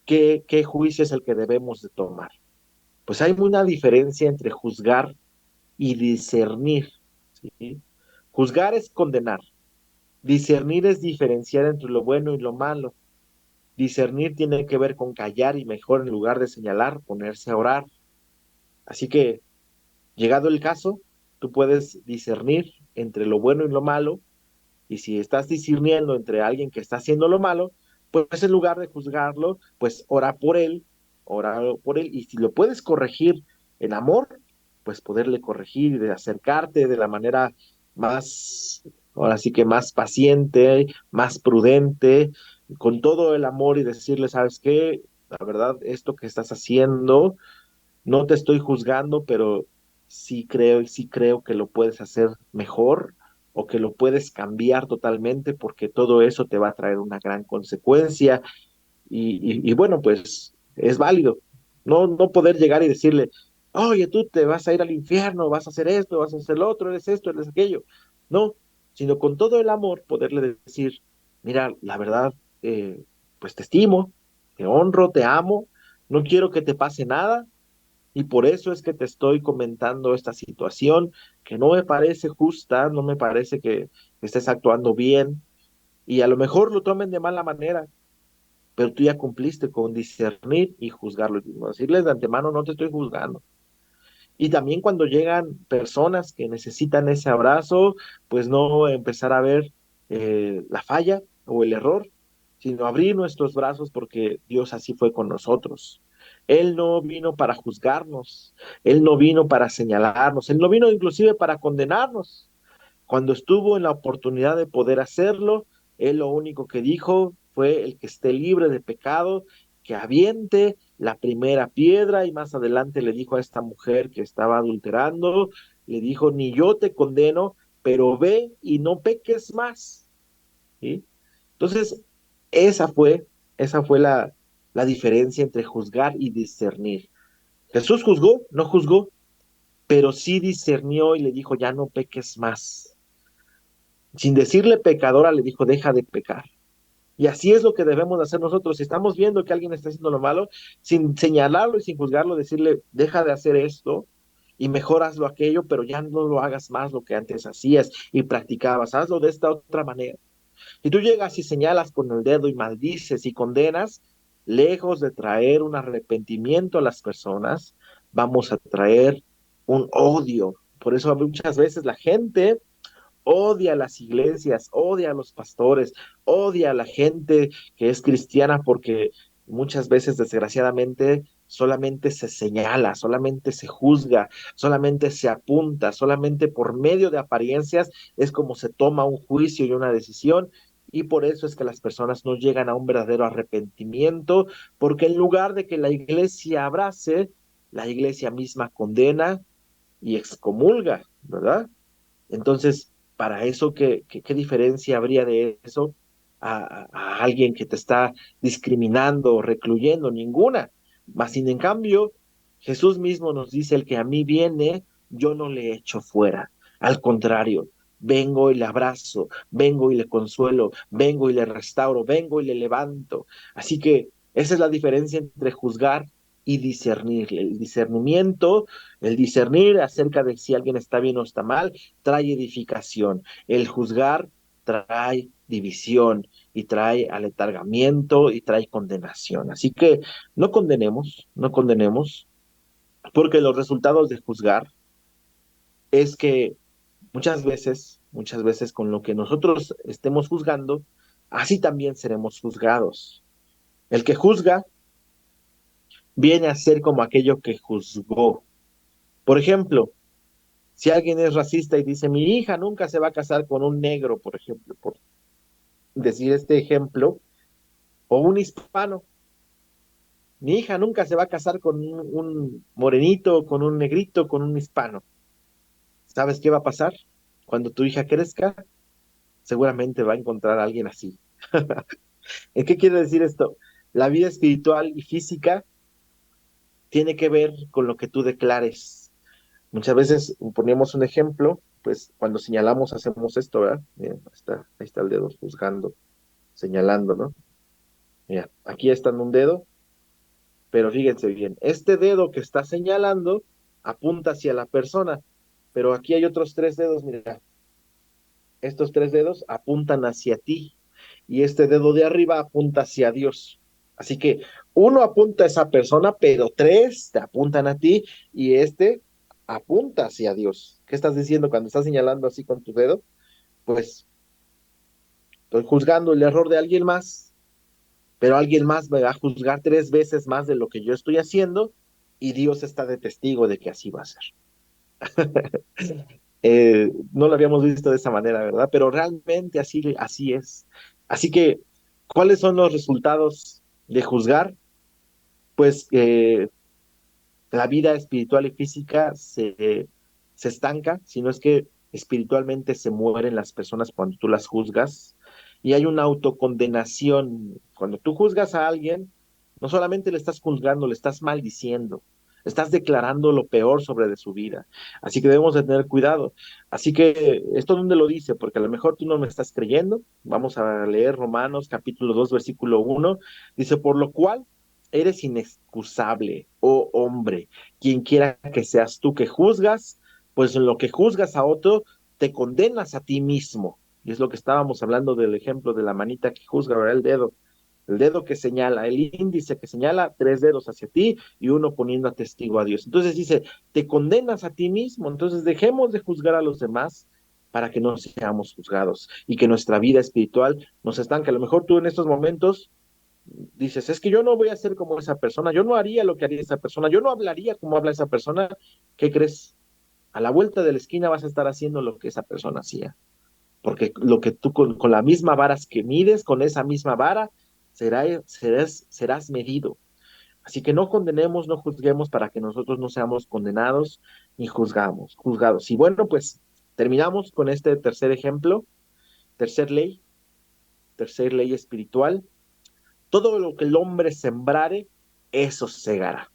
S3: qué juicio es el que debemos de tomar? Pues hay una diferencia entre juzgar y discernir, ¿sí? Juzgar es condenar. Discernir es diferenciar entre lo bueno y lo malo. Discernir tiene que ver con callar y mejor en lugar de señalar, ponerse a orar. Así que, llegado el caso, tú puedes discernir entre lo bueno y lo malo, y si estás discerniendo entre alguien que está haciendo lo malo, pues en lugar de juzgarlo, pues ora por él, y si lo puedes corregir en amor, pues poderle corregir y de acercarte de la manera más, ahora sí que más paciente, más prudente, con todo el amor y decirle, ¿sabes qué? La verdad, esto que estás haciendo, no te estoy juzgando, pero sí creo que lo puedes hacer mejor o que lo puedes cambiar totalmente porque todo eso te va a traer una gran consecuencia y bueno, pues es válido. No poder llegar y decirle, oye, tú te vas a ir al infierno, vas a hacer esto, vas a hacer lo otro, eres esto, eres aquello. No, sino con todo el amor poderle decir, mira, la verdad, pues te estimo, te honro, te amo, no quiero que te pase nada y por eso es que te estoy comentando esta situación que no me parece justa, no me parece que estés actuando bien y a lo mejor lo tomen de mala manera, pero tú ya cumpliste con discernir y juzgarlo. Decirles de antemano, no te estoy juzgando. Y también cuando llegan personas que necesitan ese abrazo, pues no empezar a ver la falla o el error, sino abrir nuestros brazos porque Dios así fue con nosotros. Él no vino para juzgarnos, Él no vino para señalarnos, Él no vino inclusive para condenarnos. Cuando estuvo en la oportunidad de poder hacerlo, Él lo único que dijo fue el que esté libre de pecado, que aviente la primera piedra y más adelante le dijo a esta mujer que estaba adulterando, le dijo, ni yo te condeno, pero ve y no peques más. ¿Sí? Entonces, esa fue, esa fue la diferencia entre juzgar y discernir. Jesús juzgó, no juzgó, pero sí discernió y le dijo, ya no peques más. Sin decirle pecadora, le dijo, deja de pecar. Y así es lo que debemos hacer nosotros. Si estamos viendo que alguien está haciendo lo malo, sin señalarlo y sin juzgarlo, decirle, deja de hacer esto, y mejor hazlo aquello, pero ya no lo hagas más lo que antes hacías y practicabas, hazlo de esta otra manera. Si tú llegas y señalas con el dedo y maldices y condenas, lejos de traer un arrepentimiento a las personas, vamos a traer un odio. Por eso muchas veces la gente odia a las iglesias, odia a los pastores, odia a la gente que es cristiana porque muchas veces, desgraciadamente, solamente se señala, solamente se juzga, solamente se apunta, solamente por medio de apariencias es como se toma un juicio y una decisión. Y por eso es que las personas no llegan a un verdadero arrepentimiento, porque en lugar de que la iglesia abrace, la iglesia misma condena y excomulga, ¿verdad? Entonces, para eso, ¿qué diferencia habría de eso a alguien que te está discriminando o recluyendo? Ninguna. Mas, sin en cambio, Jesús mismo nos dice, el que a mí viene, yo no le echo fuera. Al contrario, vengo y le abrazo, vengo y le consuelo, vengo y le restauro, vengo y le levanto. Así que esa es la diferencia entre juzgar y discernir. El discernimiento, el discernir acerca de si alguien está bien o está mal, trae edificación. El juzgar trae división y trae aletargamiento y trae condenación. Así que no condenemos, no condenemos, porque los resultados de juzgar es que muchas veces con lo que nosotros estemos juzgando, así también seremos juzgados. El que juzga viene a ser como aquello que juzgó. Por ejemplo, si alguien es racista y dice, mi hija nunca se va a casar con un negro, por ejemplo, por decir este ejemplo, o un hispano, mi hija nunca se va a casar con un morenito, con un negrito, con un hispano. ¿Sabes qué va a pasar? Cuando tu hija crezca, seguramente va a encontrar a alguien así. ¿En qué quiere decir esto? La vida espiritual y física tiene que ver con lo que tú declares. Muchas veces ponemos un ejemplo, pues cuando señalamos hacemos esto, ¿verdad? Mira, ahí está el dedo juzgando, señalando, ¿no? Mira, aquí está en un dedo, pero fíjense bien, este dedo que está señalando apunta hacia la persona, pero aquí hay otros tres dedos, mira, estos tres dedos apuntan hacia ti y este dedo de arriba apunta hacia Dios. Así que uno apunta a esa persona, pero tres te apuntan a ti y este apunta hacia Dios. ¿Qué estás diciendo cuando estás señalando así con tu dedo? Pues estoy juzgando el error de alguien más, pero alguien más me va a juzgar tres veces más de lo que yo estoy haciendo y Dios está de testigo de que así va a ser. No lo habíamos visto de esa manera, ¿verdad? Pero realmente así es. Así que, ¿cuáles son los resultados de juzgar? Pues la vida espiritual y física se estanca, sino es que espiritualmente se mueren las personas cuando tú las juzgas y hay una autocondenación. Cuando tú juzgas a alguien, no solamente le estás juzgando, le estás maldiciendo, estás declarando lo peor sobre de su vida. Así que debemos de tener cuidado. Así que, ¿esto dónde lo dice? Porque a lo mejor tú no me estás creyendo. Vamos a leer Romanos capítulo 2 versículo 1. Dice, por lo cual eres inexcusable, oh hombre, quien quiera que seas tú que juzgas, pues en lo que juzgas a otro, te condenas a ti mismo. Y es lo que estábamos hablando del ejemplo de la manita que juzga, ¿verdad? El dedo que señala, el índice que señala, tres dedos hacia ti y uno poniendo a testigo a Dios. Entonces dice, te condenas a ti mismo. Entonces dejemos de juzgar a los demás para que no seamos juzgados y que nuestra vida espiritual nos estanque. A lo mejor tú en estos momentos dices, es que yo no voy a ser como esa persona, yo no haría lo que haría esa persona, yo no hablaría como habla esa persona. ¿Qué crees? A la vuelta de la esquina vas a estar haciendo lo que esa persona hacía, porque lo que tú con la misma vara que mides, con esa misma vara, serás medido. Así que no condenemos, no juzguemos para que nosotros no seamos condenados ni juzgados. Y bueno, pues terminamos con este tercer ejemplo, tercer ley, tercer ley espiritual. Todo lo que el hombre sembrare, eso segará.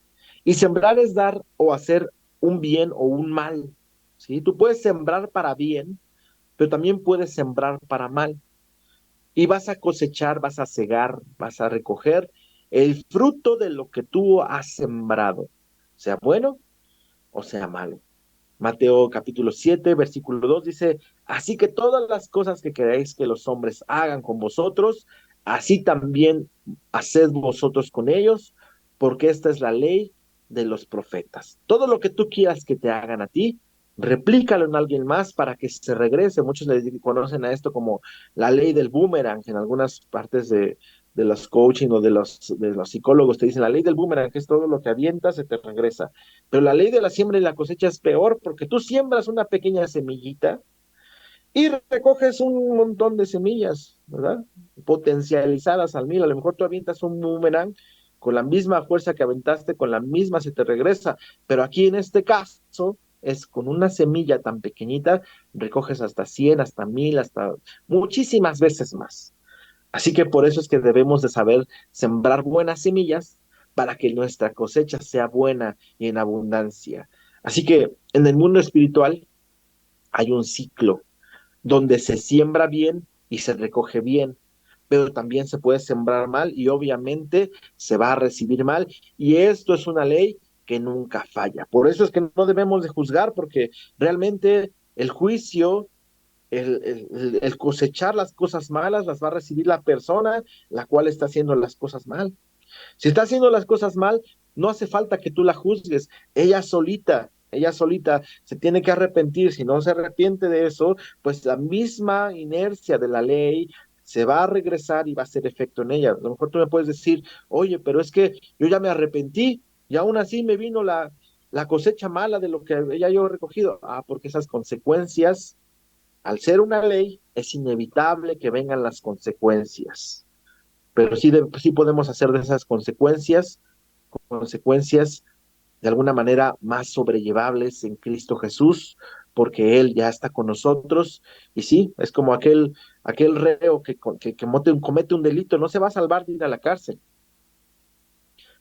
S3: Y sembrar es dar o hacer un bien o un mal. ¿Sí? Tú puedes sembrar para bien, pero también puedes sembrar para mal. Y vas a cosechar, vas a cegar, vas a recoger el fruto de lo que tú has sembrado, sea bueno o sea malo. Mateo capítulo 7, versículo 2 dice, así que todas las cosas que queréis que los hombres hagan con vosotros, así también haced vosotros con ellos, porque esta es la ley de los profetas. Todo lo que tú quieras que te hagan a ti, replícalo en alguien más para que se regrese. Muchos le conocen a esto como la ley del boomerang. En algunas partes de los coaching o de los psicólogos te dicen la ley del boomerang, que es todo lo que avientas se te regresa. Pero la ley de la siembra y la cosecha es peor porque tú siembras una pequeña semillita y recoges un montón de semillas, ¿verdad? Potencializadas al mil. A lo mejor tú avientas un boomerang con la misma fuerza que aventaste, con la misma se te regresa. Pero aquí en este caso es con una semilla tan pequeñita, recoges hasta 100, hasta 1000, hasta muchísimas veces más. Así que por eso es que debemos de saber sembrar buenas semillas para que nuestra cosecha sea buena y en abundancia. Así que en el mundo espiritual hay un ciclo donde se siembra bien y se recoge bien, pero también se puede sembrar mal y obviamente se va a recibir mal. Y esto es una ley que nunca falla. Por eso es que no debemos de juzgar, porque realmente el juicio, el cosechar las cosas malas, las va a recibir la persona la cual está haciendo las cosas mal. Si está haciendo las cosas mal, no hace falta que tú la juzgues. Ella solita se tiene que arrepentir. Si no se arrepiente de eso, pues la misma inercia de la ley se va a regresar y va a hacer efecto en ella. A lo mejor tú me puedes decir, oye, pero es que yo ya me arrepentí y aún así me vino la cosecha mala de lo que ya yo he recogido. Ah, porque esas consecuencias, al ser una ley, es inevitable que vengan las consecuencias, pero sí podemos hacer de esas consecuencias de alguna manera más sobrellevables en Cristo Jesús, porque Él ya está con nosotros. Y sí, es como aquel reo que comete un delito, no se va a salvar de ir a la cárcel,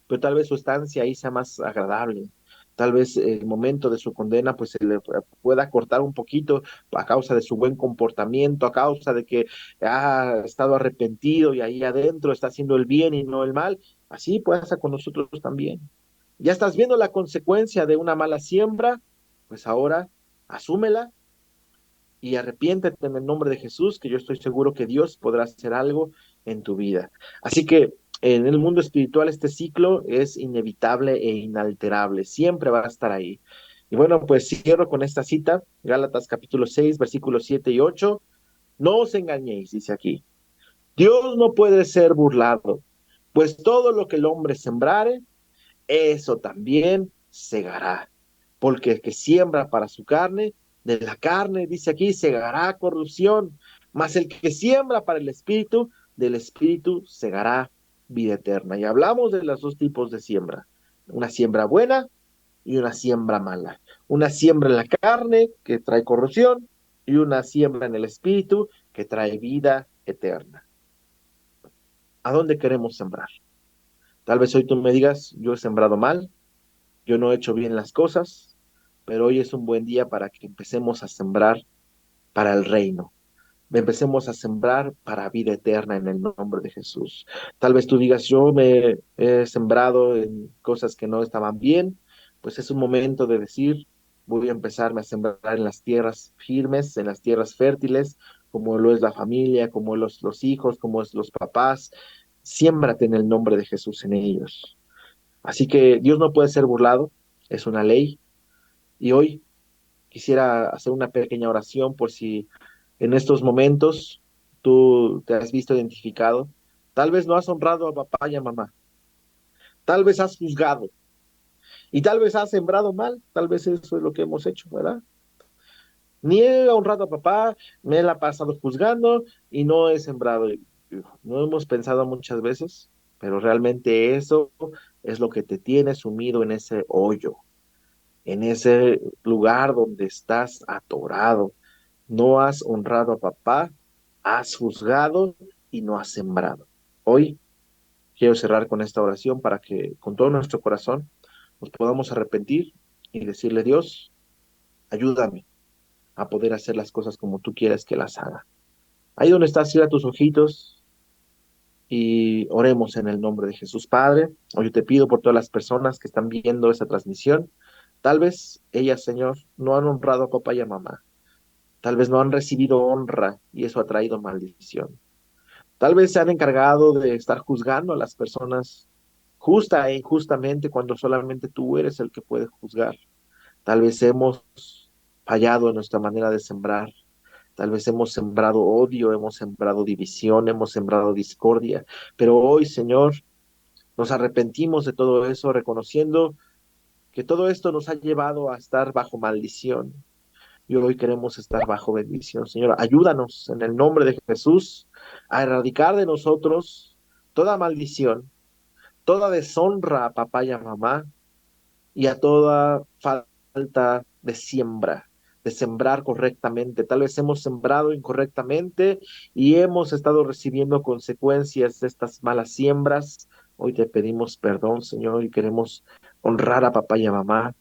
S3: pero tal vez su estancia ahí sea más agradable. Tal vez el momento de su condena pues se le pueda cortar un poquito a causa de su buen comportamiento, a causa de que ha estado arrepentido y ahí adentro está haciendo el bien y no el mal. Así pasa con nosotros también. Ya estás viendo la consecuencia de una mala siembra, pues ahora asúmela y arrepiéntete en el nombre de Jesús, que yo estoy seguro que Dios podrá hacer algo en tu vida. Así que en el mundo espiritual este ciclo es inevitable e inalterable, siempre va a estar ahí. Y bueno, pues cierro con esta cita, Gálatas capítulo 6, versículos 7 y 8. No os engañéis, dice aquí. Dios no puede ser burlado, pues todo lo que el hombre sembrare, eso también segará. Porque el que siembra para su carne, de la carne, dice aquí, segará corrupción. Mas el que siembra para el espíritu, del espíritu segará vida eterna. Y hablamos de los dos tipos de siembra. Una siembra buena y una siembra mala. Una siembra en la carne, que trae corrupción, y una siembra en el espíritu, que trae vida eterna. ¿A dónde queremos sembrar? Tal vez hoy tú me digas, yo he sembrado mal, yo no he hecho bien las cosas, pero hoy es un buen día para que empecemos a sembrar para el reino. Empecemos a sembrar para vida eterna en el nombre de Jesús. Tal vez tú digas, yo me he sembrado en cosas que no estaban bien, pues es un momento de decir, voy a empezarme a sembrar en las tierras firmes, en las tierras fértiles, como lo es la familia, como los hijos, como es los papás. Siémbrate en el nombre de Jesús en ellos. Así que Dios no puede ser burlado, es una ley. Y hoy quisiera hacer una pequeña oración por si en estos momentos tú te has visto identificado. Tal vez no has honrado a papá y a mamá. Tal vez has juzgado. Y tal vez has sembrado mal. Tal vez eso es lo que hemos hecho, ¿verdad? Ni he honrado a papá, me la he pasado juzgando y no he sembrado. No hemos pensado muchas veces, pero realmente eso es lo que te tiene sumido en ese hoyo, en ese lugar donde estás atorado. No has honrado a papá, has juzgado y no has sembrado. Hoy quiero cerrar con esta oración para que con todo nuestro corazón nos podamos arrepentir y decirle, Dios, ayúdame a poder hacer las cosas como tú quieres que las haga. Ahí donde estás, cierra tus ojitos y oremos en el nombre de Jesús. Padre, hoy te pido por todas las personas que están viendo esta transmisión, Tal vez ellas, Señor, no han honrado a papá y a mamá. Tal vez no han recibido honra y eso ha traído maldición. Tal vez se han encargado de estar juzgando a las personas justa e injustamente cuando solamente tú eres el que puede juzgar. Tal vez hemos fallado en nuestra manera de sembrar. Tal vez hemos sembrado odio, hemos sembrado división, hemos sembrado discordia. Pero hoy, Señor, nos arrepentimos de todo eso, reconociendo que todo esto nos ha llevado a estar bajo maldición. Y hoy queremos estar bajo bendición. Señor, ayúdanos en el nombre de Jesús a erradicar de nosotros toda maldición, toda deshonra a papá y a mamá y a toda falta de sembrar correctamente. Tal vez hemos sembrado incorrectamente y hemos estado recibiendo consecuencias de estas malas siembras. Hoy te pedimos perdón, Señor, y queremos honrar a papá y a mamá.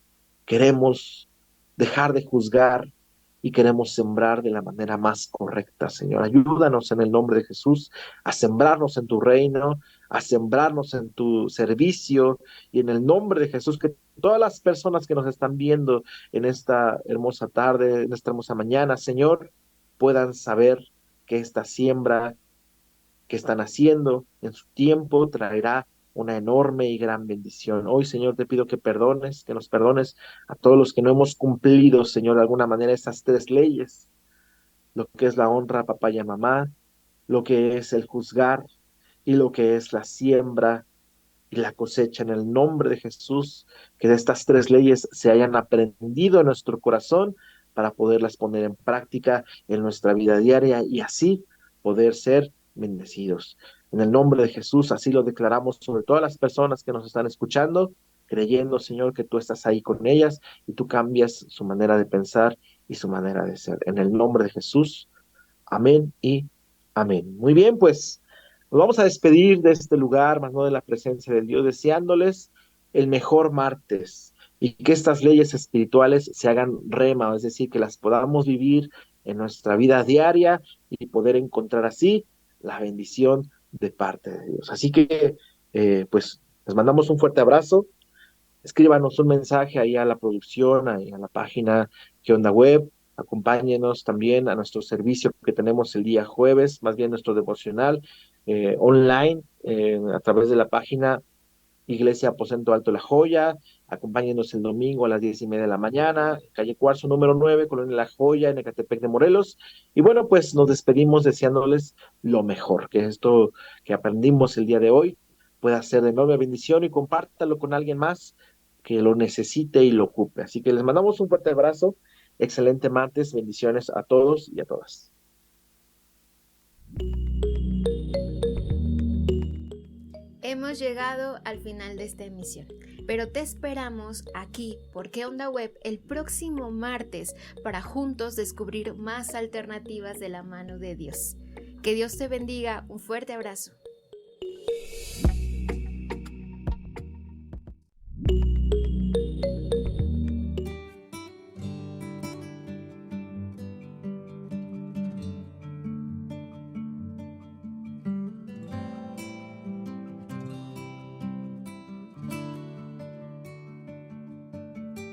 S3: Queremos dejar de juzgar y queremos sembrar de la manera más correcta, Señor. Ayúdanos en el nombre de Jesús a sembrarnos en tu reino, a sembrarnos en tu servicio y en el nombre de Jesús que todas las personas que nos están viendo en esta hermosa tarde, en esta hermosa mañana, Señor, puedan saber que esta siembra que están haciendo en su tiempo traerá una enorme y gran bendición. Hoy, Señor, te pido que nos perdones a todos los que no hemos cumplido, Señor, de alguna manera estas tres leyes, lo que es la honra a papá y a mamá, lo que es el juzgar y lo que es la siembra y la cosecha en el nombre de Jesús, que de estas tres leyes se hayan aprendido en nuestro corazón para poderlas poner en práctica en nuestra vida diaria y así poder ser bendecidos. En el nombre de Jesús, así lo declaramos sobre todas las personas que nos están escuchando, creyendo, Señor, que tú estás ahí con ellas y tú cambias su manera de pensar y su manera de ser. En el nombre de Jesús, amén y amén. Muy bien, pues nos vamos a despedir de este lugar, más no de la presencia de Dios, deseándoles el mejor martes y que estas leyes espirituales se hagan rema, es decir, que las podamos vivir en nuestra vida diaria y poder encontrar así la bendición de parte de Dios. Así que, pues, les mandamos un fuerte abrazo. Escríbanos un mensaje ahí a la producción, ahí a la página ¿Qué onda web? Acompáñenos también a nuestro servicio que tenemos el día jueves, más bien nuestro devocional online a través de la página Iglesia Aposento Alto La Joya. Acompáñenos el domingo a las 10:30 de la mañana, calle Cuarzo número 9, Colonia La Joya, en Ecatepec de Morelos. Y bueno, pues nos despedimos deseándoles lo mejor, que esto que aprendimos el día de hoy pueda ser de enorme bendición y compártalo con alguien más que lo necesite y lo ocupe. Así que les mandamos un fuerte abrazo, excelente martes, bendiciones a todos y a todas.
S6: Hemos llegado al final de esta emisión, pero te esperamos aquí por ¿Qué onda web? El próximo martes para juntos descubrir más alternativas de la mano de Dios. Que Dios te bendiga, un fuerte abrazo.